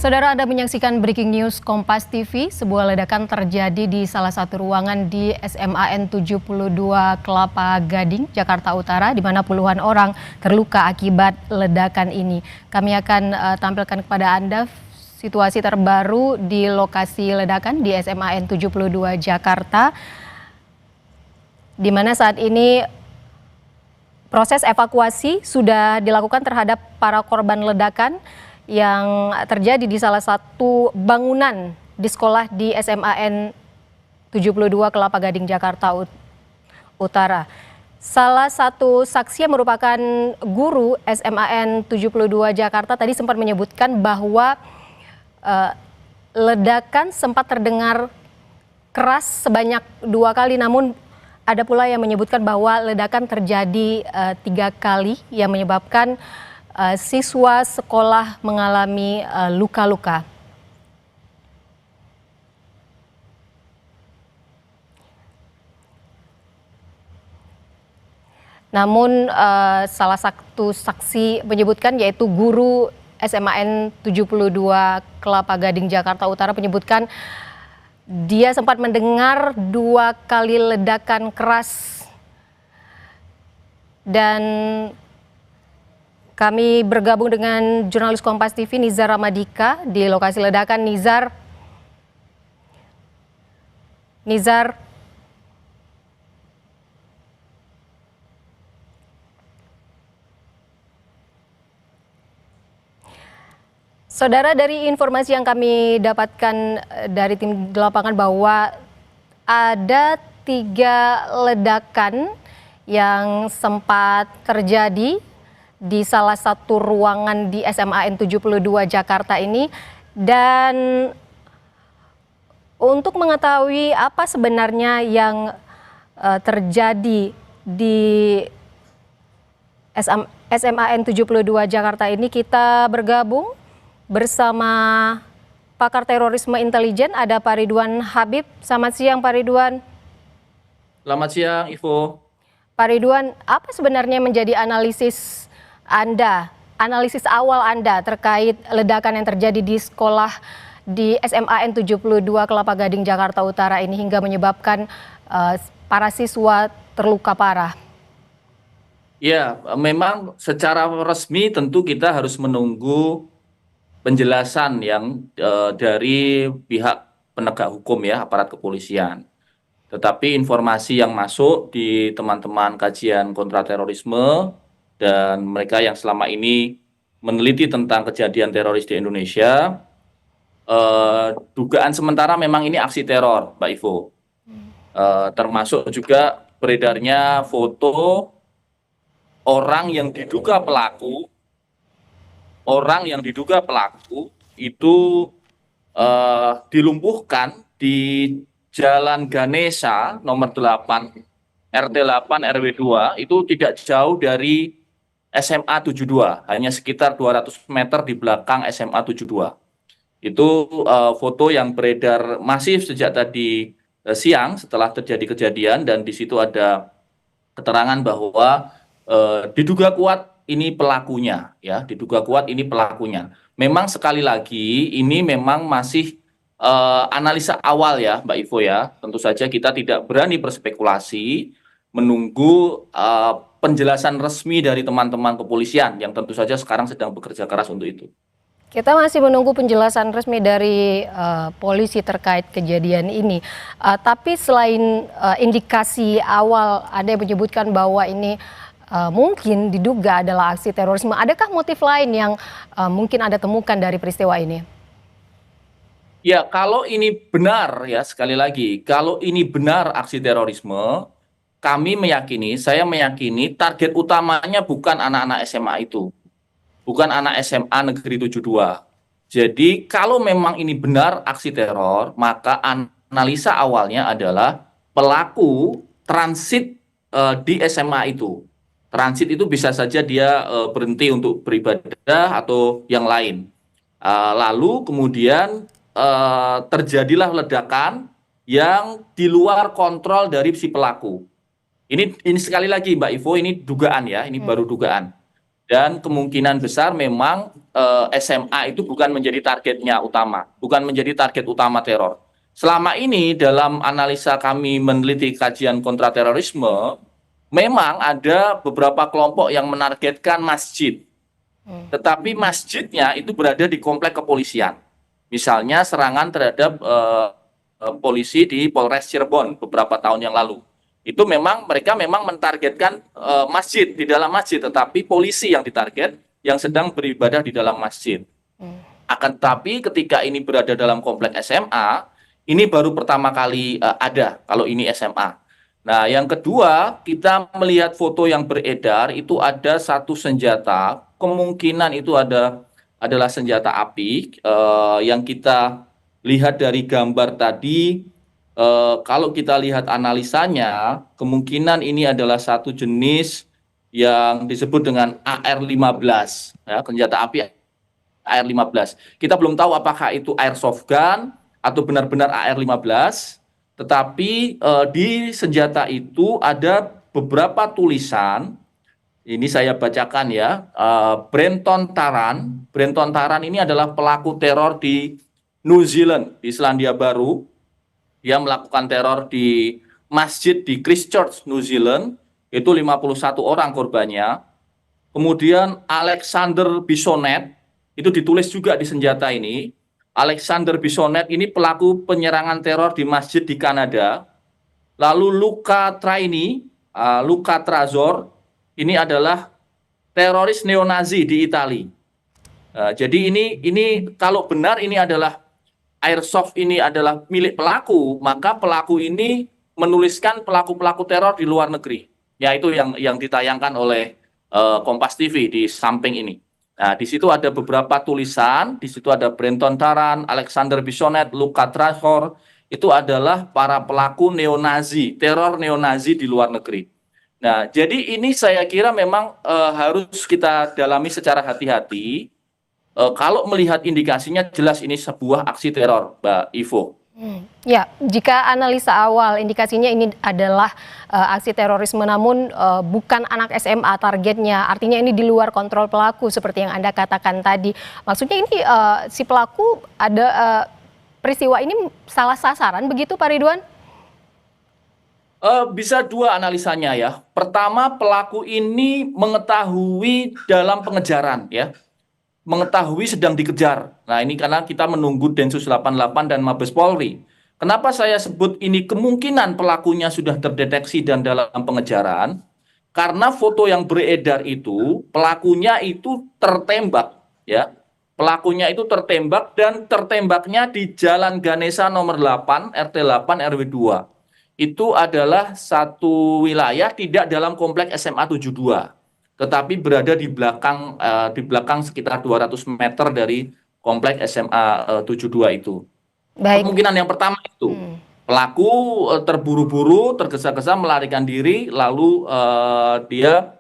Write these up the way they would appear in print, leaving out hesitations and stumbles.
Saudara, Anda menyaksikan Breaking News Kompas TV. Sebuah ledakan terjadi di salah satu ruangan di SMAN 72 Kelapa Gading, Jakarta Utara, di mana puluhan orang terluka akibat ledakan ini. Kami akan tampilkan kepada Anda situasi terbaru di lokasi ledakan di SMAN 72 Jakarta, di mana saat ini proses evakuasi sudah dilakukan terhadap para korban ledakan yang terjadi di salah satu bangunan di sekolah di SMAN 72 Kelapa Gading, Jakarta Utara. Salah satu saksi yang merupakan guru SMAN 72 Jakarta tadi sempat menyebutkan bahwa ledakan sempat terdengar keras sebanyak 2 kali, namun ada pula yang menyebutkan bahwa ledakan terjadi 3 kali yang menyebabkan siswa sekolah mengalami luka-luka. Namun salah satu saksi menyebutkan, yaitu guru SMAN 72 Kelapa Gading, Jakarta Utara, menyebutkan dia sempat mendengar 2 kali ledakan keras. Dan kami bergabung dengan jurnalis Kompas TV Nizar Ramadika di lokasi ledakan. Nizar. Saudara, dari informasi yang kami dapatkan dari tim di lapangan bahwa ada 3 ledakan yang sempat terjadi di salah satu ruangan di SMAN 72 Jakarta ini. Dan untuk mengetahui apa sebenarnya yang terjadi di SMAN 72 Jakarta ini, kita bergabung bersama pakar terorisme intelijen, ada Pak Ridwan Habib. Selamat siang Pak Ridwan. Selamat siang Ivo. Pak Ridwan, apa sebenarnya menjadi analisis awal Anda terkait ledakan yang terjadi di sekolah di SMAN 72 Kelapa Gading, Jakarta Utara ini hingga menyebabkan para siswa terluka parah? Ya, memang secara resmi tentu kita harus menunggu penjelasan yang dari pihak penegak hukum ya, aparat kepolisian. Tetapi informasi yang masuk di teman-teman kajian kontraterorisme dan mereka yang selama ini meneliti tentang kejadian teroris di Indonesia, dugaan sementara memang ini aksi teror, Mbak Ivo. Termasuk juga beredarnya foto orang yang diduga pelaku itu dilumpuhkan di Jalan Ganesha nomor 8 RT 8 RW 2, itu tidak jauh dari SMA 72, hanya sekitar 200 meter di belakang SMA 72. Itu foto yang beredar masif sejak tadi siang setelah terjadi kejadian, dan di situ ada keterangan bahwa diduga kuat ini pelakunya, ya, Memang sekali lagi ini memang masih analisa awal ya, Mbak Ivo ya. Tentu saja kita tidak berani berspekulasi, menunggu penjelasan resmi dari teman-teman kepolisian yang tentu saja sekarang sedang bekerja keras untuk itu. Kita masih menunggu penjelasan resmi dari polisi terkait kejadian ini. Tapi selain indikasi awal ada yang menyebutkan bahwa ini mungkin diduga adalah aksi terorisme, adakah motif lain yang mungkin Anda temukan dari peristiwa ini? Ya, kalau ini benar ya, sekali lagi, kalau ini benar aksi terorisme, saya meyakini target utamanya bukan anak-anak SMA itu. Bukan anak SMA Negeri 72. Jadi kalau memang ini benar aksi teror, maka analisa awalnya adalah pelaku transit di SMA itu. Transit itu bisa saja dia berhenti untuk beribadah atau yang lain. Lalu kemudian terjadilah ledakan yang di luar kontrol dari si pelaku. Ini sekali lagi Mbak Ivo, ini dugaan ya, ini baru dugaan. Dan kemungkinan besar memang SMA itu bukan menjadi targetnya utama, bukan menjadi target utama teror. Selama ini dalam analisa kami meneliti kajian kontraterorisme, memang ada beberapa kelompok yang menargetkan masjid, tetapi masjidnya itu berada di komplek kepolisian. Misalnya serangan terhadap polisi di Polres Cirebon beberapa tahun yang lalu. Itu memang mereka memang mentargetkan masjid, di dalam masjid, tetapi polisi yang ditarget yang sedang beribadah di dalam masjid. Akan tetapi ketika ini berada dalam komplek SMA, ini baru pertama kali ada kalau ini SMA. Nah, yang kedua, kita melihat foto yang beredar itu ada satu senjata, kemungkinan itu adalah senjata api yang kita lihat dari gambar tadi. Kalau kita lihat analisanya, kemungkinan ini adalah satu jenis yang disebut dengan AR-15, ya, senjata api AR-15. Kita belum tahu apakah itu airsoft gun atau benar-benar AR-15, tetapi di senjata itu ada beberapa tulisan. Ini saya bacakan ya. Brenton Tarrant. Brenton Tarrant ini adalah pelaku teror di New Zealand, di Selandia Baru. Dia melakukan teror di masjid di Christchurch, New Zealand. Itu 51 orang korbannya. Kemudian Alexander Bissonnette, itu ditulis juga di senjata ini. Alexander Bissonnette ini pelaku penyerangan teror di masjid di Kanada. Lalu Luca Traini, Luca Trazor, ini adalah teroris neo-Nazi di Italia. Jadi ini kalau benar ini adalah airsoft, ini adalah milik pelaku, maka pelaku ini menuliskan pelaku-pelaku teror di luar negeri. Ya, itu yang ditayangkan oleh Kompas TV di samping ini. Nah, di situ ada beberapa tulisan, di situ ada Brenton Tarrant, Alexander Bissonnette, Luca Trazor, itu adalah para pelaku neo-Nazi, teror neo-Nazi di luar negeri. Nah, jadi ini saya kira memang harus kita dalami secara hati-hati. Kalau melihat indikasinya jelas ini sebuah aksi teror, Mbak Ivo. Ya, jika analisa awal indikasinya ini adalah aksi terorisme, namun bukan anak SMA targetnya, artinya ini di luar kontrol pelaku seperti yang Anda katakan tadi. Maksudnya ini si pelaku ada peristiwa ini salah sasaran begitu, Pak Ridwan? Bisa dua analisanya ya. Pertama, pelaku ini mengetahui dalam pengejaran ya. Mengetahui sedang dikejar. Nah, ini karena kita menunggu Densus 88 dan Mabes Polri. Kenapa saya sebut ini kemungkinan pelakunya sudah terdeteksi dan dalam pengejaran? Karena foto yang beredar itu, pelakunya itu tertembak, ya. Pelakunya itu tertembak dan tertembaknya di Jalan Ganesha nomor 8, RT 8 RW 2. Itu adalah satu wilayah tidak dalam komplek SMA 72. Tetapi berada di belakang sekitar 200 meter dari komplek SMA 72 itu. Baik. Kemungkinan yang pertama itu pelaku terburu-buru, tergesa-gesa melarikan diri, lalu dia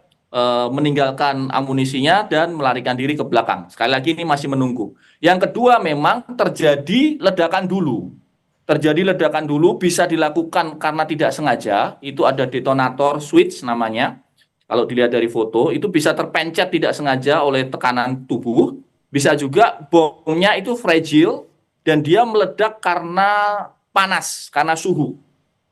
meninggalkan amunisinya dan melarikan diri ke belakang. Sekali lagi ini masih menunggu. Yang kedua memang terjadi ledakan dulu. Terjadi ledakan dulu bisa dilakukan karena tidak sengaja. Itu ada detonator switch namanya. Kalau dilihat dari foto, itu bisa terpencet tidak sengaja oleh tekanan tubuh. Bisa juga bomnya itu fragile dan dia meledak karena panas, karena suhu.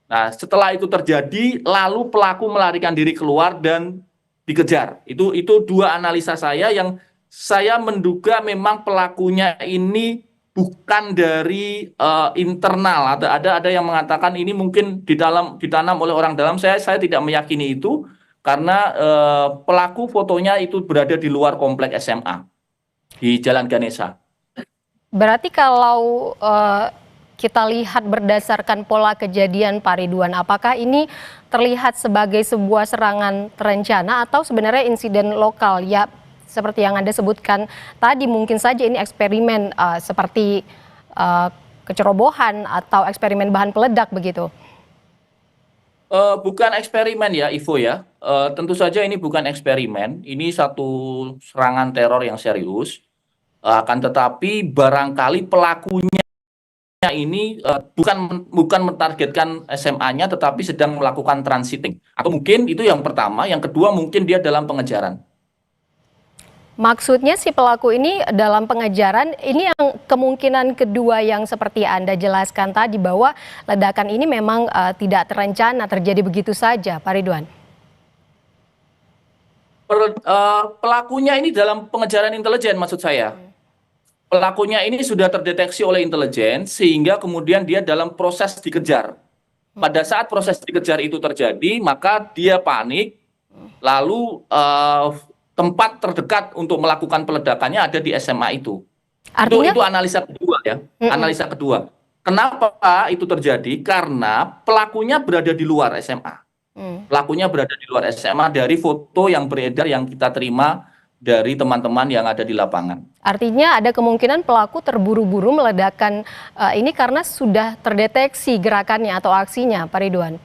Nah, setelah itu terjadi, lalu pelaku melarikan diri keluar dan dikejar. Itu dua analisa saya yang saya menduga memang pelakunya ini bukan dari internal. Ada yang mengatakan ini mungkin ditanam oleh orang dalam. Saya tidak meyakini itu. Karena pelaku fotonya itu berada di luar komplek SMA di Jalan Ganesha. Berarti kalau kita lihat berdasarkan pola kejadian, Pak Ridwan, apakah ini terlihat sebagai sebuah serangan terencana atau sebenarnya insiden lokal? Ya, seperti yang Anda sebutkan tadi, mungkin saja ini eksperimen seperti kecerobohan atau eksperimen bahan peledak begitu. Bukan eksperimen ya, Ivo ya. Tentu saja ini bukan eksperimen. Ini satu serangan teror yang serius. Akan tetapi barangkali pelakunya ini bukan mentargetkan SMA-nya, tetapi sedang melakukan transiting. Atau mungkin itu yang pertama. Yang kedua mungkin dia dalam pengejaran. Maksudnya si pelaku ini dalam pengejaran, ini yang kemungkinan kedua yang seperti Anda jelaskan tadi bahwa ledakan ini memang tidak terencana terjadi begitu saja, Pak Ridwan. Pelakunya ini dalam pengejaran intelijen maksud saya. Pelakunya ini sudah terdeteksi oleh intelijen sehingga kemudian dia dalam proses dikejar. Pada saat proses dikejar itu terjadi, maka dia panik, lalu tempat terdekat untuk melakukan peledakannya ada di SMA itu. Artinya, Itu analisa kedua ya, analisa kedua. Kenapa itu terjadi? Karena pelakunya berada di luar SMA. Pelakunya berada di luar SMA dari foto yang beredar yang kita terima dari teman-teman yang ada di lapangan. artinya ada kemungkinan pelaku terburu-buru meledakkan ini karena sudah terdeteksi gerakannya atau aksinya, Pak Ridwan.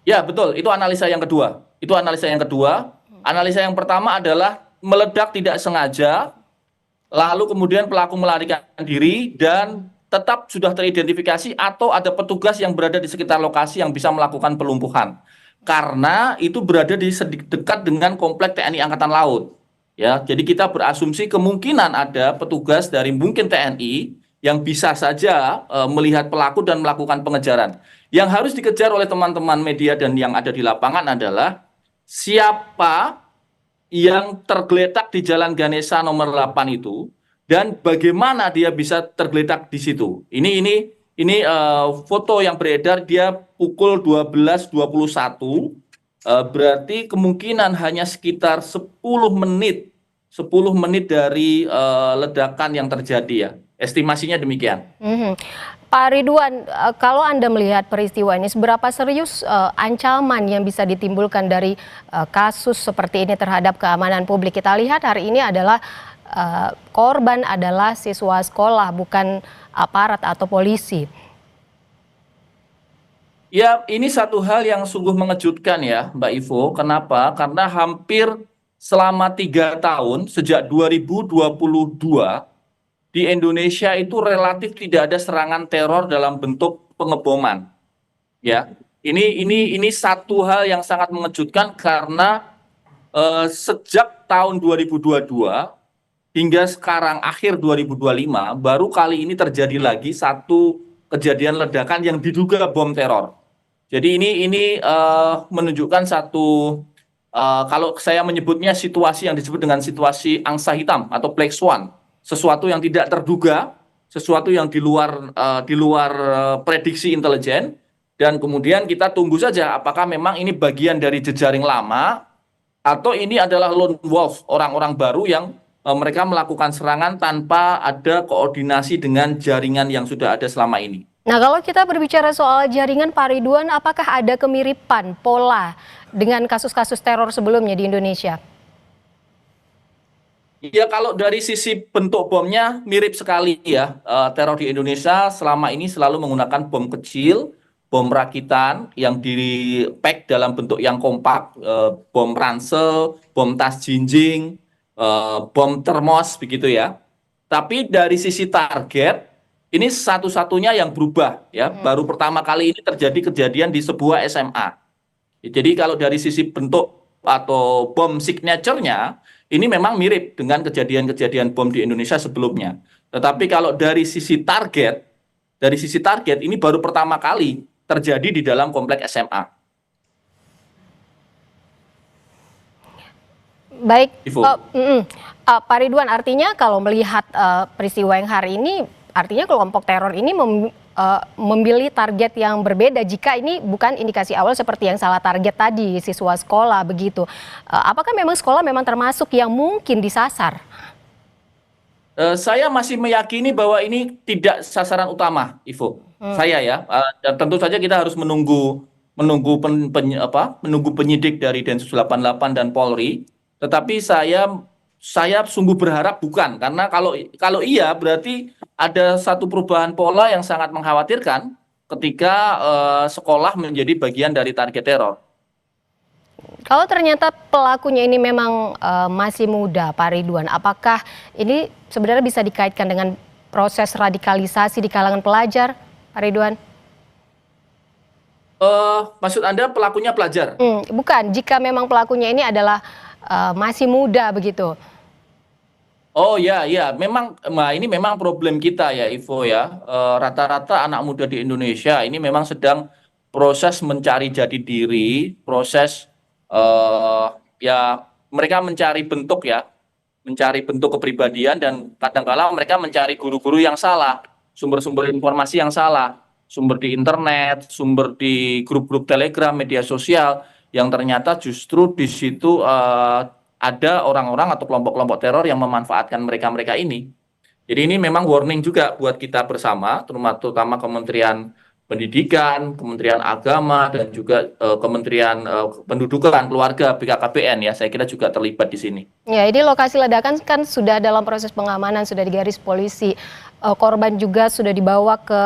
Ya, betul. Itu analisa yang kedua. Itu analisa yang kedua. Analisa yang pertama adalah meledak tidak sengaja, lalu kemudian pelaku melarikan diri dan tetap sudah teridentifikasi atau ada petugas yang berada di sekitar lokasi yang bisa melakukan pelumpuhan. Karena itu berada di dekat dengan komplek TNI Angkatan Laut. Ya, jadi kita berasumsi kemungkinan ada petugas dari mungkin TNI yang bisa saja melihat pelaku dan melakukan pengejaran. Yang harus dikejar oleh teman-teman media dan yang ada di lapangan adalah siapa yang tergeletak di Jalan Ganesha nomor 8 itu dan bagaimana dia bisa tergeletak di situ. Ini foto yang beredar dia pukul 12.21, berarti kemungkinan hanya sekitar 10 menit dari ledakan yang terjadi ya. Estimasinya demikian. Pak Ridwan, kalau Anda melihat peristiwa ini, seberapa serius ancaman yang bisa ditimbulkan dari kasus seperti ini terhadap keamanan publik? Kita lihat hari ini adalah korban adalah siswa sekolah, bukan aparat atau polisi. Ya, ini satu hal yang sungguh mengejutkan ya, Mbak Ivo. Kenapa? Karena hampir selama 3 tahun, sejak 2022, di Indonesia itu relatif tidak ada serangan teror dalam bentuk pengeboman. Ya, ini satu hal yang sangat mengejutkan karena sejak tahun 2022 hingga sekarang akhir 2025 baru kali ini terjadi lagi satu kejadian ledakan yang diduga bom teror. Jadi ini menunjukkan satu kalau saya menyebutnya situasi yang disebut dengan situasi angsa hitam atau black swan, sesuatu yang tidak terduga, sesuatu yang di luar prediksi intelijen, dan kemudian kita tunggu saja apakah memang ini bagian dari jejaring lama atau ini adalah lone wolf, orang-orang baru yang mereka melakukan serangan tanpa ada koordinasi dengan jaringan yang sudah ada selama ini. Nah, kalau kita berbicara soal jaringan, Pak Ridwan, apakah ada kemiripan pola dengan kasus-kasus teror sebelumnya di Indonesia? Ya, kalau dari sisi bentuk bomnya mirip sekali ya. Teror di Indonesia selama ini selalu menggunakan bom kecil, bom rakitan yang di-pack dalam bentuk yang kompak, bom ransel, bom tas jinjing, bom termos begitu ya. Tapi dari sisi target, ini satu-satunya yang berubah ya. Baru pertama kali ini terjadi kejadian di sebuah SMA. Jadi kalau dari sisi bentuk atau bom signature-nya, ini memang mirip dengan kejadian-kejadian bom di Indonesia sebelumnya. Tetapi kalau dari sisi target ini baru pertama kali terjadi di dalam komplek SMA. Baik, Pak Ridwan, artinya kalau melihat peristiwa yang hari ini, artinya kelompok teror ini memilih target yang berbeda jika ini bukan indikasi awal seperti yang salah target tadi, siswa sekolah begitu. Apakah memang sekolah memang termasuk yang mungkin disasar? Saya masih meyakini bahwa ini tidak sasaran utama, Ivo. Saya ya, dan tentu saja kita harus menunggu penyidik dari Densus 88 dan Polri. Tetapi saya sungguh berharap bukan, karena kalau iya berarti ada satu perubahan pola yang sangat mengkhawatirkan ketika sekolah menjadi bagian dari target teror. Kalau ternyata pelakunya ini memang masih muda, Pak Ridwan, apakah ini sebenarnya bisa dikaitkan dengan proses radikalisasi di kalangan pelajar, Pak Ridwan? Maksud Anda pelakunya pelajar? Bukan, jika memang pelakunya ini adalah masih muda begitu. Oh ya, ya, memang, nah ini memang problem kita ya, Ivo ya. Rata-rata anak muda di Indonesia ini memang sedang proses mencari jati diri, proses eh ya mereka mencari bentuk ya, mencari bentuk kepribadian dan kadang-kala mereka mencari guru-guru yang salah, sumber-sumber informasi yang salah, sumber di internet, sumber di grup-grup Telegram, media sosial, yang ternyata justru di situ ada orang-orang atau kelompok-kelompok teror yang memanfaatkan mereka-mereka ini. Jadi ini memang warning juga buat kita bersama, terutama Kementerian Pendidikan, Kementerian Agama, dan juga Kementerian Pendudukan, Keluarga, BKKBN ya, saya kira juga terlibat di sini. Ya, ini lokasi ledakan kan sudah dalam proses pengamanan, sudah digaris polisi. Korban juga sudah dibawa ke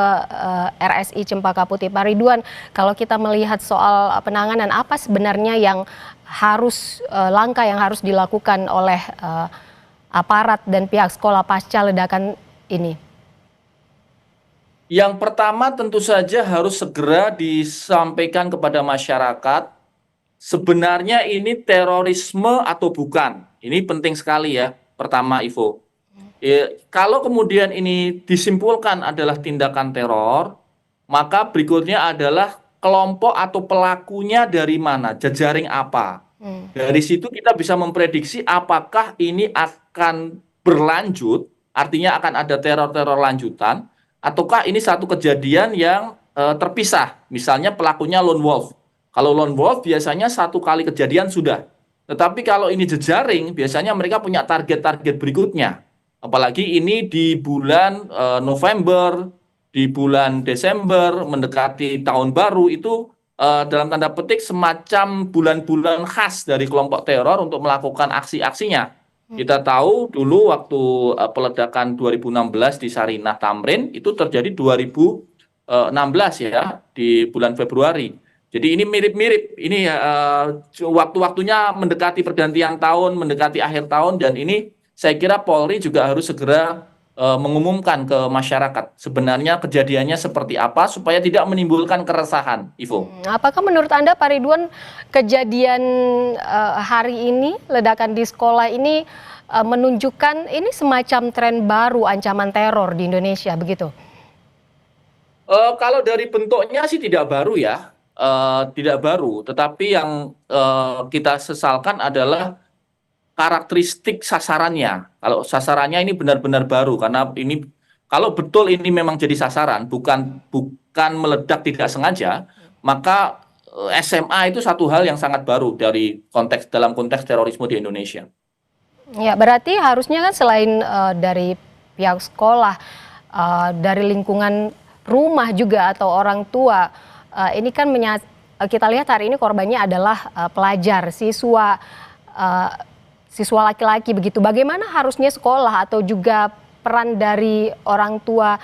RSI Cempaka Putih. Pak Ridwan, kalau kita melihat soal penanganan, apa sebenarnya yang harus langkah yang harus dilakukan oleh aparat dan pihak sekolah pasca ledakan ini? Yang pertama tentu saja harus segera disampaikan kepada masyarakat, sebenarnya ini terorisme atau bukan. Ini penting sekali ya, pertama Ivo. Kalau kemudian ini disimpulkan adalah tindakan teror, maka berikutnya adalah kelompok atau pelakunya dari mana, jejaring apa. Dari situ kita bisa memprediksi apakah ini akan berlanjut, artinya akan ada teror-teror lanjutan, ataukah ini satu kejadian yang terpisah, misalnya pelakunya lone wolf. Kalau lone wolf biasanya satu kali kejadian sudah. Tetapi kalau ini jejaring, biasanya mereka punya target-target berikutnya. Apalagi ini di bulan November, di bulan Desember, mendekati tahun baru, itu dalam tanda petik semacam bulan-bulan khas dari kelompok teror untuk melakukan aksi-aksinya. Kita tahu dulu waktu peledakan 2016 di Sarinah Tamrin itu terjadi 2016 ya, di bulan Februari. Jadi ini mirip-mirip, ini waktu-waktunya mendekati pergantian tahun, mendekati akhir tahun, dan ini saya kira Polri juga harus segera mengumumkan ke masyarakat sebenarnya kejadiannya seperti apa supaya tidak menimbulkan keresahan, Ivo. Apakah menurut Anda, Pak Ridwan, kejadian hari ini, ledakan di sekolah ini menunjukkan ini semacam tren baru ancaman teror di Indonesia, begitu? Kalau dari bentuknya sih tidak baru ya, tidak baru. Tetapi yang kita sesalkan adalah karakteristik sasarannya. Kalau sasarannya ini benar-benar baru, karena ini kalau betul ini memang jadi sasaran, bukan meledak tidak sengaja, maka SMA itu satu hal yang sangat baru dalam konteks terorisme di Indonesia. Ya, berarti harusnya kan selain dari pihak sekolah, dari lingkungan rumah juga atau orang tua, ini kan kita lihat hari ini korbannya adalah pelajar, siswa laki-laki begitu. Bagaimana harusnya sekolah atau juga peran dari orang tua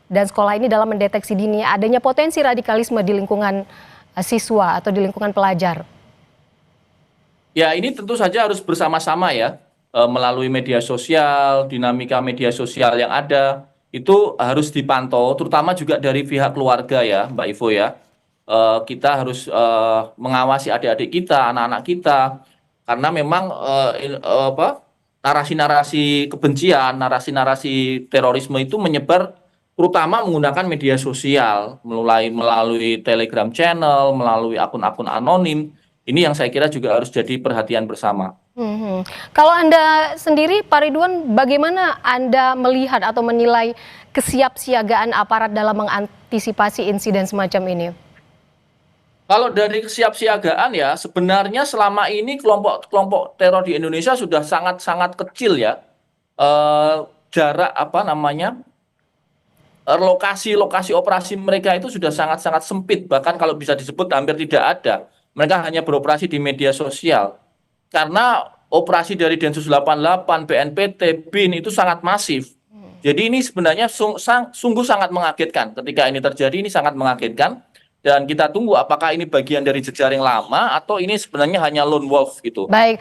dan sekolah ini dalam mendeteksi dini adanya potensi radikalisme di lingkungan siswa atau di lingkungan pelajar? Ya, ini tentu saja harus bersama-sama ya, melalui media sosial, dinamika media sosial yang ada, itu harus dipantau, terutama juga dari pihak keluarga ya, Mbak Ivo ya. Kita harus mengawasi adik-adik kita, anak-anak kita, karena memang narasi-narasi kebencian, narasi-narasi terorisme itu menyebar terutama menggunakan media sosial, melalui Telegram channel, melalui akun-akun anonim. Ini yang saya kira juga harus jadi perhatian bersama. Kalau Anda sendiri, Pak Ridwan, bagaimana Anda melihat atau menilai kesiapsiagaan aparat dalam mengantisipasi insiden semacam ini? Kalau dari kesiapsiagaan ya, sebenarnya selama ini kelompok-kelompok teror di Indonesia sudah sangat-sangat kecil ya. Jarak lokasi-lokasi operasi mereka itu sudah sangat-sangat sempit, bahkan kalau bisa disebut hampir tidak ada. Mereka hanya beroperasi di media sosial. Karena operasi dari Densus 88, BNPT, BIN itu sangat masif. Jadi ini sebenarnya sungguh sangat mengagetkan. Ketika ini terjadi, ini sangat mengagetkan. Dan kita tunggu apakah ini bagian dari jejaring lama atau ini sebenarnya hanya lone wolf gitu. Baik.